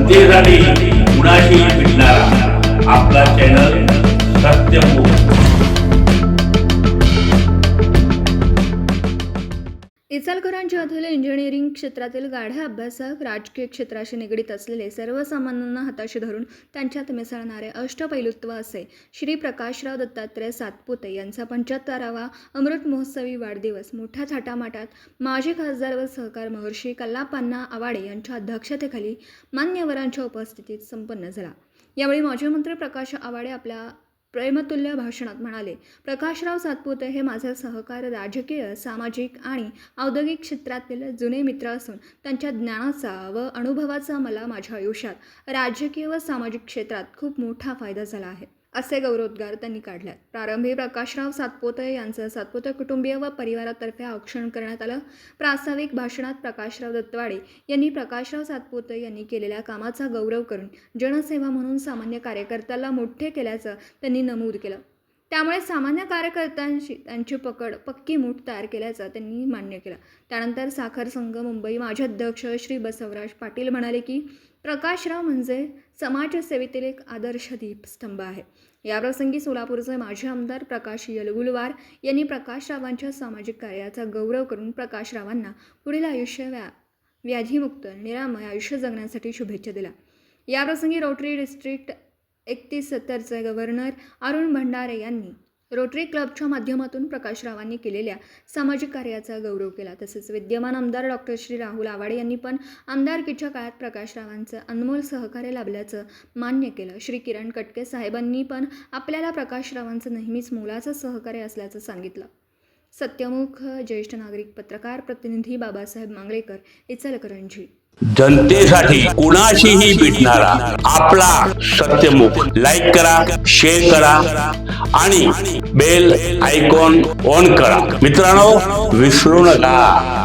जनतेसाठी कुणाशी भेटणारा आपला चॅनल सत्यमुख। इचलकरंजीतील इंजिनिअरिंग क्षेत्रातील गाढे अभ्यासक राजकीय क्षेत्राशी निगडीत असलेले सर्वसामान्यांना हाताशी धरून त्यांच्यात मिसळणारे अष्टपैलुत्व असे श्री प्रकाशराव दत्तात्रय सातपुते यांचा 75वा अमृत महोत्सवी वाढदिवस मोठ्या थाटामाटात माजी खासदार व सहकार महर्षी कल्लापण्णा आवाडे यांच्या अध्यक्षतेखाली मान्यवरांच्या उपस्थितीत संपन्न झाला। यावेळी माजी मंत्री प्रकाश आवाडे आपल्या प्रेमतुल्य भाषणात म्हणाले, प्रकाशराव सातपुते हे माझे सहकार राजकीय, सामाजिक आणि औद्योगिक क्षेत्रातील जुने मित्र असून त्यांच्या ज्ञानाचा व अनुभवाचा मला माझ्या आयुष्यात राजकीय व सामाजिक क्षेत्रात खूप मोठा फायदा झाला आहे, असे गौरवोद्गार त्यांनी काढले। प्रारंभी प्रकाशराव सातपुते यांचं सातपुते कुटुंबीय व परिवारातर्फे औक्षण करण्यात आलं। प्रास्ताविक भाषणात प्रकाशराव दत्तवाडे यांनी प्रकाशराव सातपुते यांनी केलेल्या कामाचा गौरव करून जनसेवा म्हणून सामान्य कार्यकर्त्याला मोठे केल्याचं त्यांनी नमूद केलं। त्यामुळे सामान्य कार्यकर्त्यांशी त्यांची पक्की मूठ तयार केल्याचं त्यांनी मान्य केलं। त्यानंतर साखर संघ मुंबई माजी अध्यक्ष श्री बसवराज पाटील म्हणाले की प्रकाशराव म्हणजे समाजसेवेतील एक आदर्श दीपस्तंभ आहे। याप्रसंगी सोलापूरचे माजी आमदार प्रकाश येलगुलवार यांनी प्रकाशरावांच्या सामाजिक कार्याचा गौरव करून प्रकाशरावांना पुढील आयुष्य व्याधीमुक्त निरामय आयुष्य जगण्यासाठी शुभेच्छा दिल्या। याप्रसंगी रोटरी डिस्ट्रिक्ट 3170चे गव्हर्नर अरुण भंडारे यांनी रोटरी क्लबच्या माध्यमातून प्रकाशरावांनी केलेल्या सामाजिक कार्याचा गौरव केला। तसेच विद्यमान आमदार डॉक्टर श्री राहुल आवाडे यांनी पण आमदारकीच्या काळात प्रकाशरावांचं अनमोल सहकार्य लाभल्याचं मान्य केलं। श्री किरण कटके साहेबांनी पण आपल्याला प्रकाशरावांचं नेहमीच मोलाचं सहकार्य असल्याचं सांगितलं। सत्यमुख ज्येष्ठ नागरिक पत्रकार प्रतिनिधी बाबासाहेब मांगलेकर, इचलकरंजी। जनतेसाठी कुणाशीही भेटणारा आपला सत्यमुख। लाईक करा, शेअर करा आणि बेल आयकॉन ऑन करा। मित्रांनो, विसरू नका।